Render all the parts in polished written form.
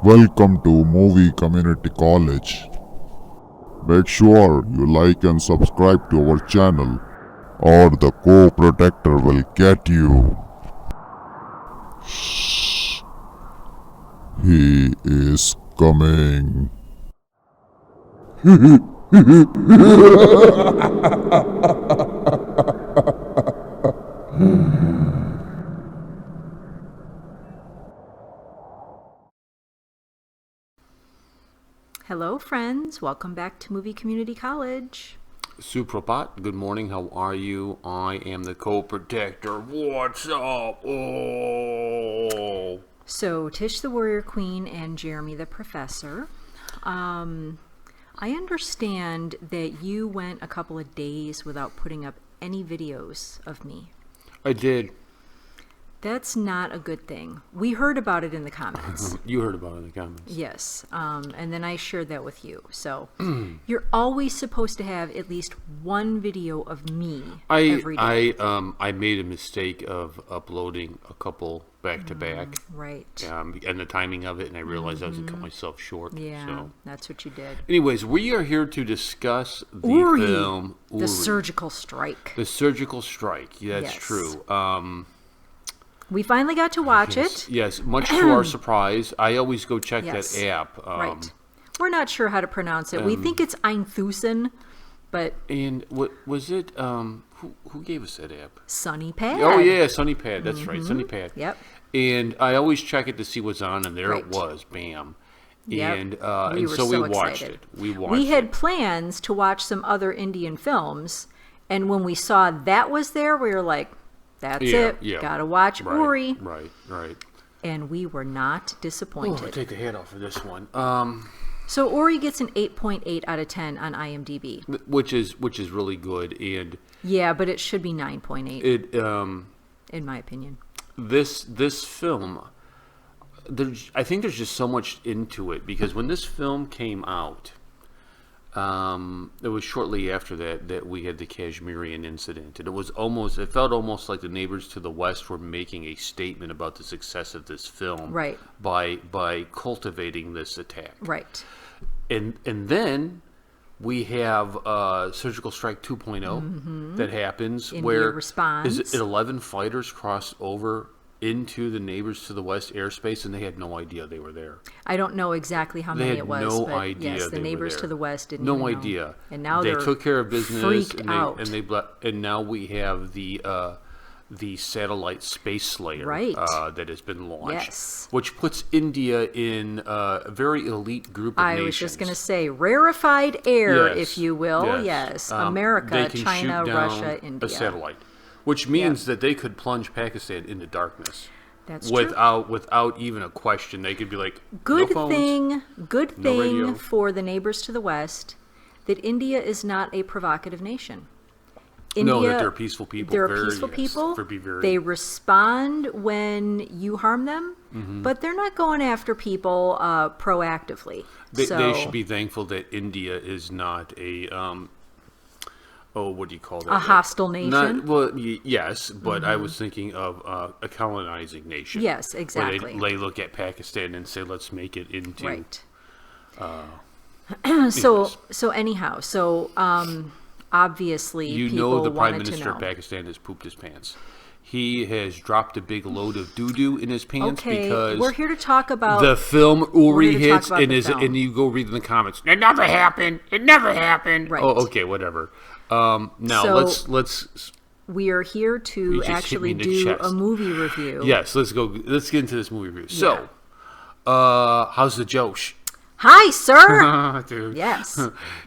Welcome to Movie Community College. Make sure you like and subscribe to our channel, or the co-protector will get you. Shh. He is coming. Hello, friends. Welcome back to Movie Community College. Suprapat, good morning. How are you? I am the co-protector. What's up? Oh. So, Tish the Warrior Queen and Jeremy the Professor. I understand that you went a couple of days without putting up any videos of me. I did. That's not a good thing. We heard about it in the comments. You heard about it in the comments. Yes, and then I shared that with you. So you're always supposed to have at least one video of me every day. I made a mistake of uploading a couple back to back. Right. And the timing of it, and I realized I was going to cut myself short. Yeah, so. That's what you did. Anyways, we are here to discuss the film Uri. The Surgical Strike. The Surgical Strike. That's true. We finally got to watch it. Yes, much to our surprise. I always go check that app. Right. We're not sure how to pronounce it. We think it's Einthusen, but... And what was it? Who gave us that app? SunnyPad. Oh, yeah, SunnyPad. That's right, SunnyPad. Yep. And I always check it to see what's on, and there it was. Bam. Yep. And, we were so we watched excited. it. We had plans to watch some other Indian films, and when we saw that was there, we were like... That's it. Yeah. Gotta watch Uri. Right. And we were not disappointed. I'll take the head off for this one. So Uri gets an 8.8 out of 10 on IMDb, which is really good. And yeah, but it should be 9.8. In my opinion, this film, I think there's just so much into it, because when this film came out, it was shortly after that we had the Kashmirian incident, and it felt almost like the neighbors to the west were making a statement about the success of this film, right? By cultivating this attack, right? And then we have Surgical Strike 2.0 that happens, India where responds. is it 11 fighters crossed over into the neighbors to the west airspace, and they had no idea they were there. I don't know exactly how many it was. They had no but idea. Yes, the neighbors to the west didn't. No idea. And now they took care of business, out. and now we have the satellite space slayer that has been launched, which puts India in a very elite group of nations. I was just going to say rarefied air, if you will. Yes, America, China, Russia, India. A satellite. Which means that they could plunge Pakistan into darkness. That's true. Without even a question. They could be like, good no phones, thing for the neighbors to the west that India is not a provocative nation. India, no, that they're peaceful people. They're peaceful people. They respond when you harm them, but they're not going after people proactively. They should be thankful that India is not a... what do you call that? A hostile nation? Yes, but I was thinking of a colonizing nation. Yes, exactly. Where they look at Pakistan and say, let's make it into... Right. Anyhow, obviously people the Prime wanted Minister to know. of Pakistan has pooped his pants. He has dropped a big load of doo-doo in his pants because... we're here to talk about... The film Uri hits, and you go read in the comments, it never happened! It never happened! Right. Oh, okay, whatever. Now, let's... We are here to actually do a movie review. Yes, let's get into this movie review. So, how's the Josh? Hi, sir. Dude. Yes.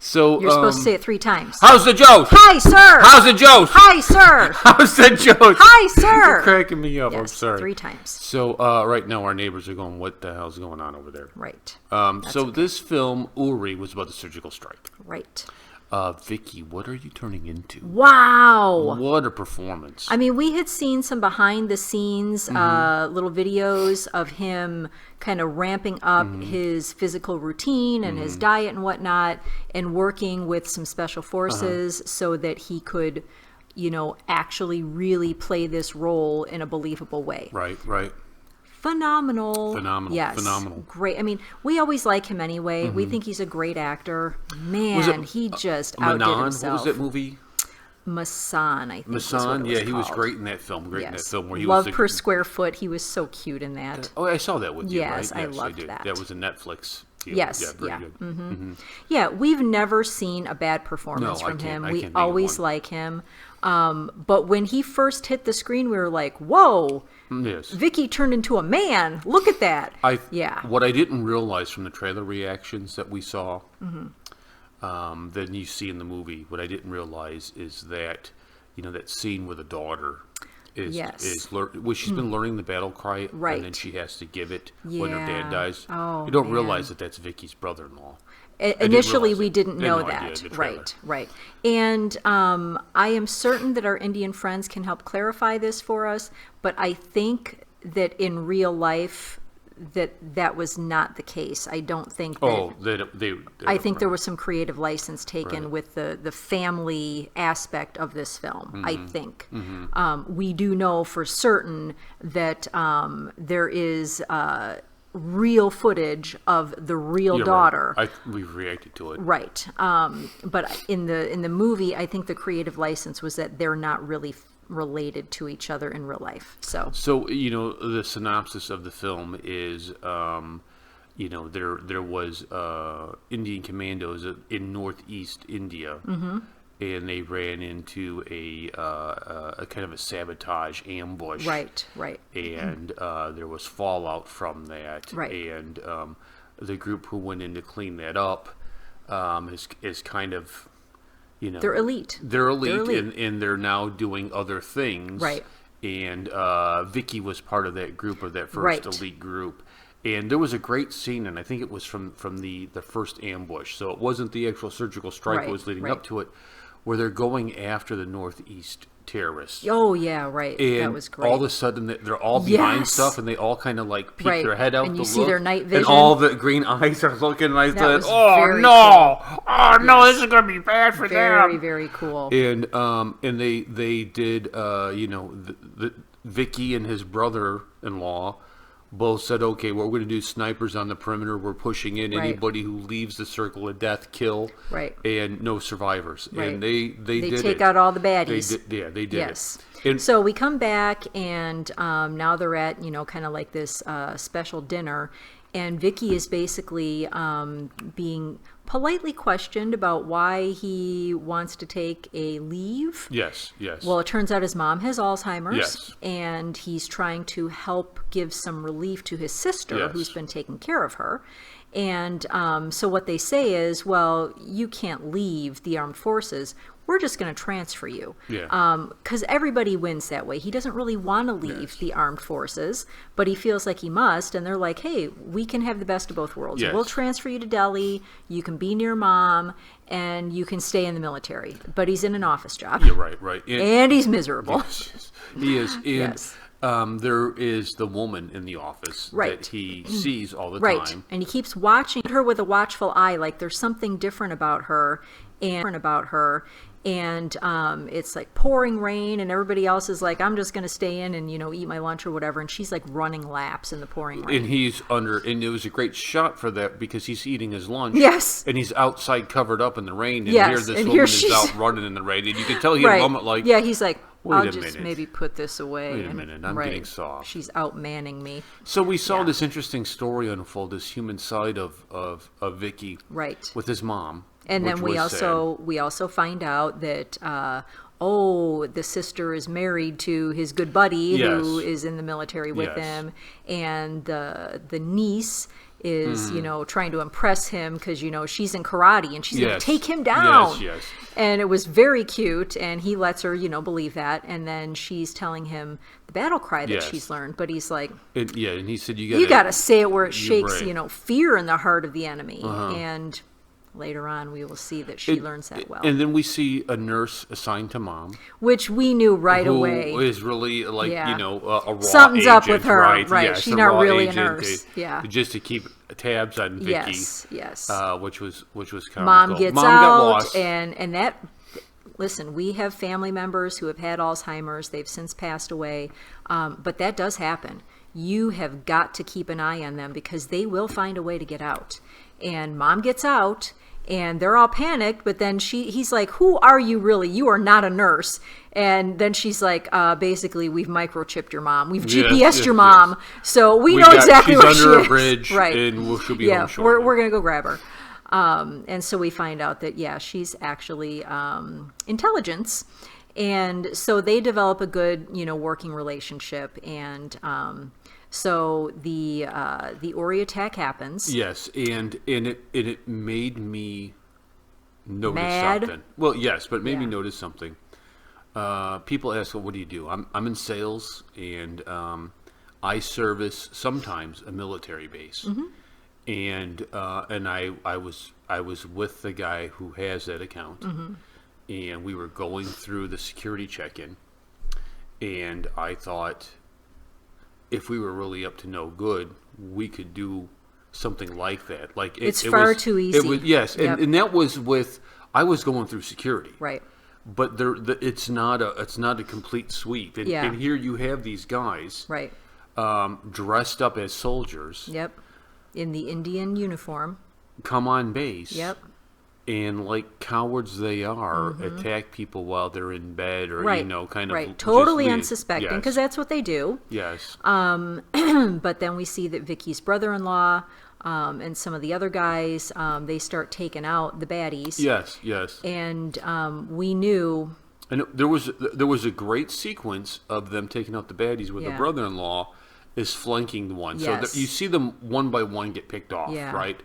So you're supposed to say it 3 times. How's the Josh? Hi, sir. How's the Josh? Hi, sir. How's the Josh? Hi, sir. You're cracking me up. Yes, I'm sorry. 3 times. So right now our neighbors are going, what the hell's going on over there? Right. This film Uri was about the surgical strike. Right. Vicky, what are you turning into? Wow. What a performance. I mean, we had seen some behind the scenes little videos of him kind of ramping up his physical routine and his diet and whatnot, and working with some special forces so that he could, actually really play this role in a believable way. Right. phenomenal. Yes, phenomenal. Great. I mean, we always like him anyway. We think he's a great actor. Man, he just outdid himself. What was that movie? Masan, I think. Masan, yeah, he was great in that film. Where he Love was per Square Foot. He was so cute in that. Oh, I saw that with you. Yes, right? I loved that. That was a Netflix deal. Yes, very good. Yeah, we've never seen a bad performance from him. We always like him. But when he first hit the screen, we were like, "Whoa, yes. Vicky turned into a man! Look at that!" What I didn't realize from the trailer reactions that we saw, than you see in the movie, what I didn't realize is that, that scene where the daughter is she's been learning the battle cry, right, and then she has to give it when her dad dies. Oh, you don't realize that that's Vicky's brother-in-law. Initially, we didn't know no that. Idea, Right. And I am certain that our Indian friends can help clarify this for us, but I think that in real life, that was not the case. I don't think that... I think there was some creative license taken with the family aspect of this film, I think. We do know for certain that there is real footage of the real daughter. Right. We've reacted to it. Right. But in the movie, I think the creative license was that they're not really related to each other in real life. So the synopsis of the film is there was Indian commandos in northeast India, and they ran into a kind of a sabotage ambush. Right. And there was fallout from that. Right. And the group who went in to clean that up is kind of, they're elite. They're elite. And they're now doing other things. Right. And Vicky was part of that group, of that first elite group. And there was a great scene, and I think it was from the first ambush. So it wasn't the actual surgical strike that was leading up to it, where they're going after the Northeast terrorists. Oh, yeah, right. And that was great. all of a sudden, they're all behind stuff, and they all kind of like peek their head out and to you look. see their night vision. And all the green eyes are looking, and I thought, very no! cool. Oh, no, this is going to be bad for them! Very, very cool. And they did, the Vicky and his brother-in-law both said, okay, well, we're going to do snipers on the perimeter. We're pushing in. Anybody who leaves the circle of death, kill. Right. And no survivors. Right. And they did it. They take out all the baddies. They did yes. it. And so we come back, and now they're at, kind of like this special dinner. And Vicky is basically being politely questioned about why he wants to take a leave. Yes. Well, it turns out his mom has Alzheimer's. Yes. And he's trying to help give some relief to his sister, who's been taking care of her. And so what they say is, well, you can't leave the armed forces. We're just going to transfer you. Yeah. Because everybody wins that way. He doesn't really want to leave the armed forces, but he feels like he must. And they're like, hey, we can have the best of both worlds. Yes. We'll transfer you to Delhi. You can be near mom, and you can stay in the military. But he's in an office job. Yeah, right. And he's miserable. Yes, he is. And there is the woman in the office that he sees all the time. And he keeps watching her with a watchful eye, like there's something different about her. And it's like pouring rain, and everybody else is like, I'm just going to stay in and, eat my lunch or whatever. And she's like running laps in the pouring rain. And it was a great shot for that because he's eating his lunch. Yes. And he's outside covered up in the rain. And here this woman is out running in the rain. And you can tell he had a moment like, yeah, he's like, I'll just minute. maybe put this away. Wait a minute, I'm getting soft. She's outmanning me. So we saw this interesting story unfold, this human side of Vicky. Right. With his mom. And then we also find out that the sister is married to his good buddy who is in the military with him, and the niece is trying to impress him because she's in karate and she's going to take him down. Yes. And it was very cute, and he lets her believe that, and then she's telling him the battle cry that she's learned, but he's like, and he said you got to say it where it shakes fear in the heart of the enemy. And later on, we will see that she learns that well. And then we see a nurse assigned to mom. Which we knew right away. Who is really like, a raw something's agent, up with her. Right. Yes, She's not really a nurse. Just to keep tabs on Vicky. Yes. Which was comical. Mom gets out, got lost. and that listen, we have family members who have had Alzheimer's. They've since passed away. But that does happen. You have got to keep an eye on them because they will find a way to get out. And mom gets out and they're all panicked, but then he's like, who are you really? You are not a nurse. And then she's like, basically, we've microchipped your mom. We've GPS'd your mom. So we know exactly where she is. She's under a bridge, right. And she'll be home shortly. We're going to go grab her. And so we find out that, she's actually intelligence. And so they develop a good, working relationship. And so the Ori attack happens. Yes, and it made me notice Mad. something. Well, yes, but it made me notice something. People ask, well, what do you do? I'm in sales, and I service sometimes a military base. Mm-hmm. And I was with the guy who has that account, mm-hmm. and we were going through the security check-in, and I thought, if we were really up to no good, we could do something like that. Like it's far too easy. It was, yes, yep. and that was I was going through security, right? But it's not a complete sweep. And, and here you have these guys, right, dressed up as soldiers. Yep, in the Indian uniform. Come on base. Yep. And like cowards they are, mm-hmm. attack people while they're in bed or, right. Kind of. Right, totally unsuspecting, because that's what they do. Yes. But then we see that Vicky's brother-in-law and some of the other guys, they start taking out the baddies. Yes, yes. And we knew... And there was a great sequence of them taking out the baddies where the brother-in-law is flanking the one. Yes. So you see them one by one get picked off, right?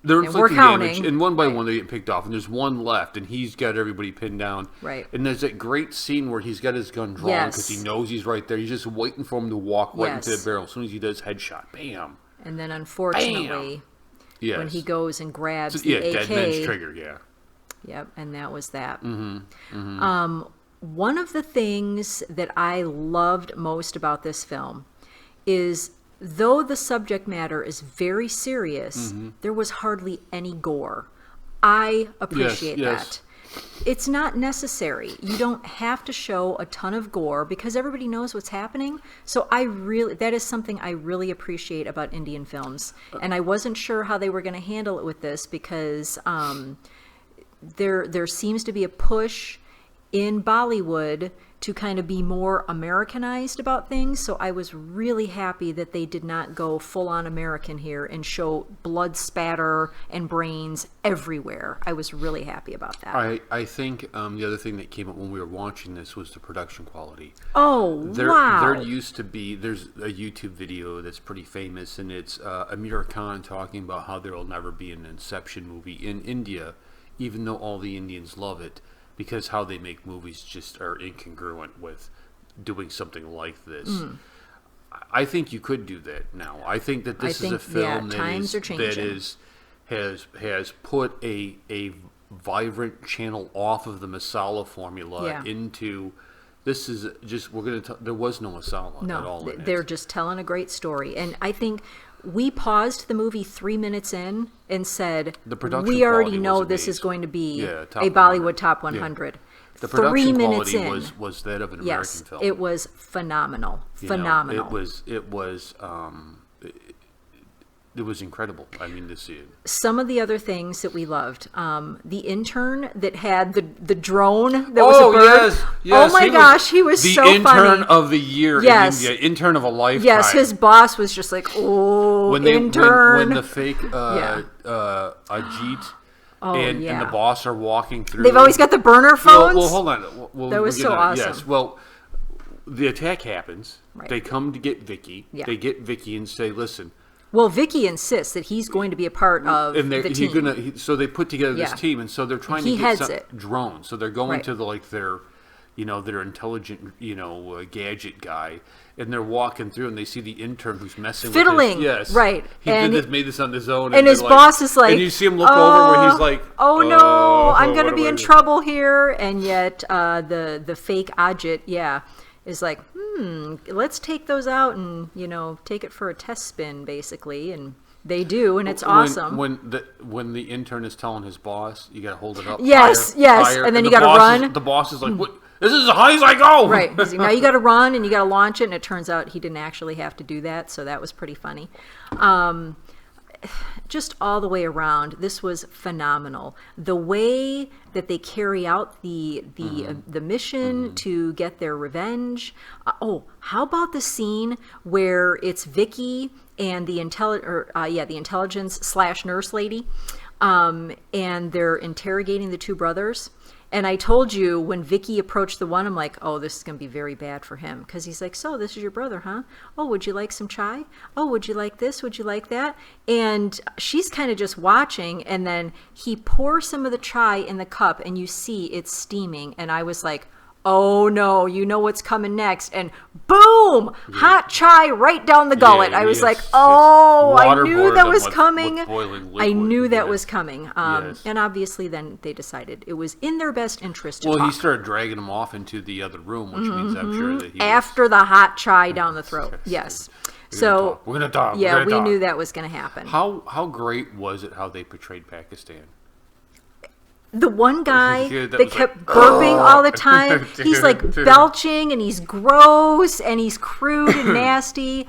And They're we're inflicting counting. damage, and one by one they get picked off, and there's one left, and he's got everybody pinned down. Right. And there's that great scene where he's got his gun drawn because he knows he's right there. He's just waiting for him to walk right into the barrel. As soon as he does, headshot, bam. And then unfortunately, when he goes and grabs the AK, dead man's trigger, Yep, and that was that. Mm-hmm. Mm-hmm. One of the things that I loved most about this film is, though the subject matter is very serious, mm-hmm. there was hardly any gore. I appreciate that. It's not necessary. You don't have to show a ton of gore because everybody knows what's happening. So that is something I really appreciate about Indian films. And I wasn't sure how they were going to handle it with this because there seems to be a push in Bollywood to kind of be more Americanized about things. So I was really happy that they did not go full-on American here and show blood spatter and brains everywhere. I was really happy about that. I think the other thing that came up when we were watching this was the production quality. Oh, wow. There used to be, there's a YouTube video that's pretty famous, and it's Amir Khan talking about how there will never be an Inception movie in India, even though all the Indians love it, because how they make movies just are incongruent with doing something like this. Mm. I think you could do that now. I think that this is a film that has put a vibrant channel off of the masala formula into, this is just, there was no masala at all in it. They're just telling a great story. And I think we paused the movie 3 minutes in and said, we already know this is going to be a Bollywood Top 100. Yeah. The production quality was that of an American film. It was phenomenal. Phenomenal. It was incredible. I mean, to see it. Some of the other things that we loved, the intern that had the drone that was a bird. Yes, oh my gosh, he was so funny. The intern of the year in India, intern of a lifetime. Yes, his boss was just like, intern. When the fake Ajit and the boss are walking through. They've always got the burner phones. Well, hold on. That was so awesome. Yes, well, the attack happens. Right. They come to get Vicky. Yeah. They get Vicky and say, listen. Well, Vicky insists that he's going to be a part of the team. So they put together this team, and so they're trying to get some drones. So they're going to their intelligent, gadget guy, and they're walking through, and they see the intern who's messing fiddling. With this. Yes, right. He made this on his own, and his boss is like, and you see him look over where he's like, "Oh no, I'm going to be in trouble here," and yet the fake Ajit, is like, let's take those out and, take it for a test spin, basically. And They do, and it's awesome. When the intern is telling his boss, you got to hold it up. Yes, and then you got to run. The boss is like, "What? This is as high as I go." Right. He's like, now you got to run and you got to launch it, and it turns out he didn't actually have to do that, so that was pretty funny. Just all the way around, this was phenomenal. The way that they carry out the mission to get their revenge. How about the scene where it's Vicky and the intelligence / nurse lady, and they're interrogating the two brothers. And I told you when Vicky approached the one, I'm like, oh, this is going to be very bad for him. Because he's like, so this is your brother, huh? Oh, would you like some chai? Oh, would you like this? Would you like that? And she's kind of just watching. And then he pours some of the chai in the cup and you see it's steaming. And I was like, oh no, you know what's coming next. And boom, hot chai right down the gullet. I was like, oh, I knew that was coming. I knew that was coming. And obviously then they decided it was in their best interest to talk. He started dragging him off into the other room, which means I'm sure that he after the hot chai down the throat. Yes. We're gonna talk. Yeah, we knew that was going to happen. How great was it how they portrayed Pakistan? The one guy that kept burping all the time, he's like belching and he's gross and he's crude and nasty.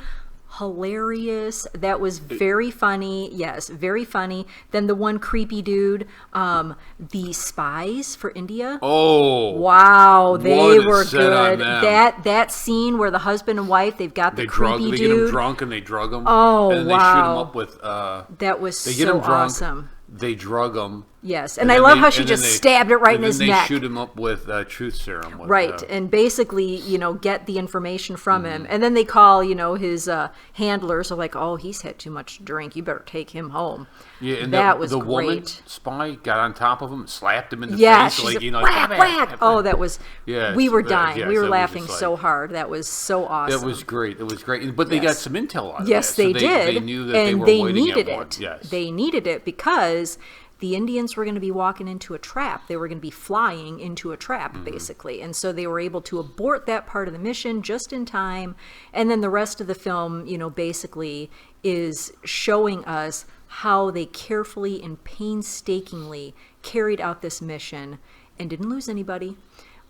Hilarious. That was very funny. Yes, very funny. Then the one creepy dude, the spies for India. Oh. Wow, they were good. That scene where the husband and wife, they've got the creepy dude. They get him drunk and they drug him. Oh, and then wow. they shoot him up with that was so awesome. They drug him. Yes, and I love how she just stabbed it right in his neck. And then they shoot him up with truth serum. Right, and basically, get the information from him. And then they call, his handlers are like, oh, he's had too much to drink. You better take him home. Yeah, and that was the great. Woman spy got on top of him, slapped him in the face. She's like, whack, whack. Oh, that was, we were dying. Yes, we were laughing so hard. That was so awesome. It was great. It was great. But they got some intel out of yes, that. They did. They knew that and they were needed it. One. Yes. They needed it because the Indians were going to be walking into a trap. They were going to be flying into a trap, basically. And so they were able to abort that part of the mission just in time. And then the rest of the film, basically is showing us how they carefully and painstakingly carried out this mission and didn't lose anybody.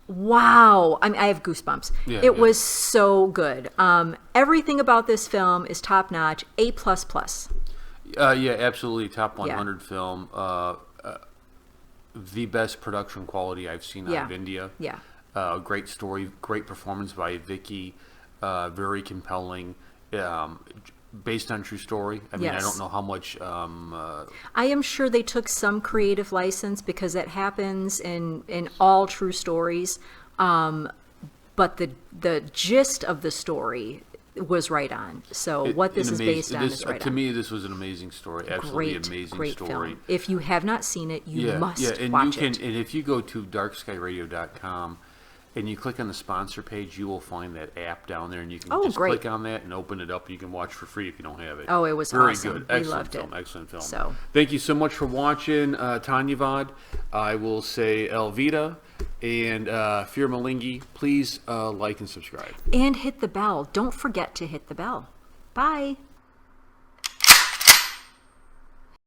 Wow. I mean, I have goosebumps. It was so good. Everything about this film is top notch, A++. Yeah, absolutely. Top 100 film. The best production quality I've seen out of India. Yeah. Great story, great performance by Vicky. Very compelling. Based on true story. I mean, I don't know how much. I am sure they took some creative license because that happens in all true stories. But the gist of the story was right on. So what this is based on is right on. To me, this was an amazing story. Absolutely amazing story. Film. If you have not seen it, you must watch it. And if you go to darkskyradio.com and you click on the sponsor page, you will find that app down there, and you can click on that and open it up. You can watch for free if you don't have it. Oh, it was very awesome. good. Excellent film. Excellent film. So thank you so much for watching, Tanyavad. I will say Elvita. And Fear Malingi, please like and subscribe. And hit the bell. Don't forget to hit the bell. Bye.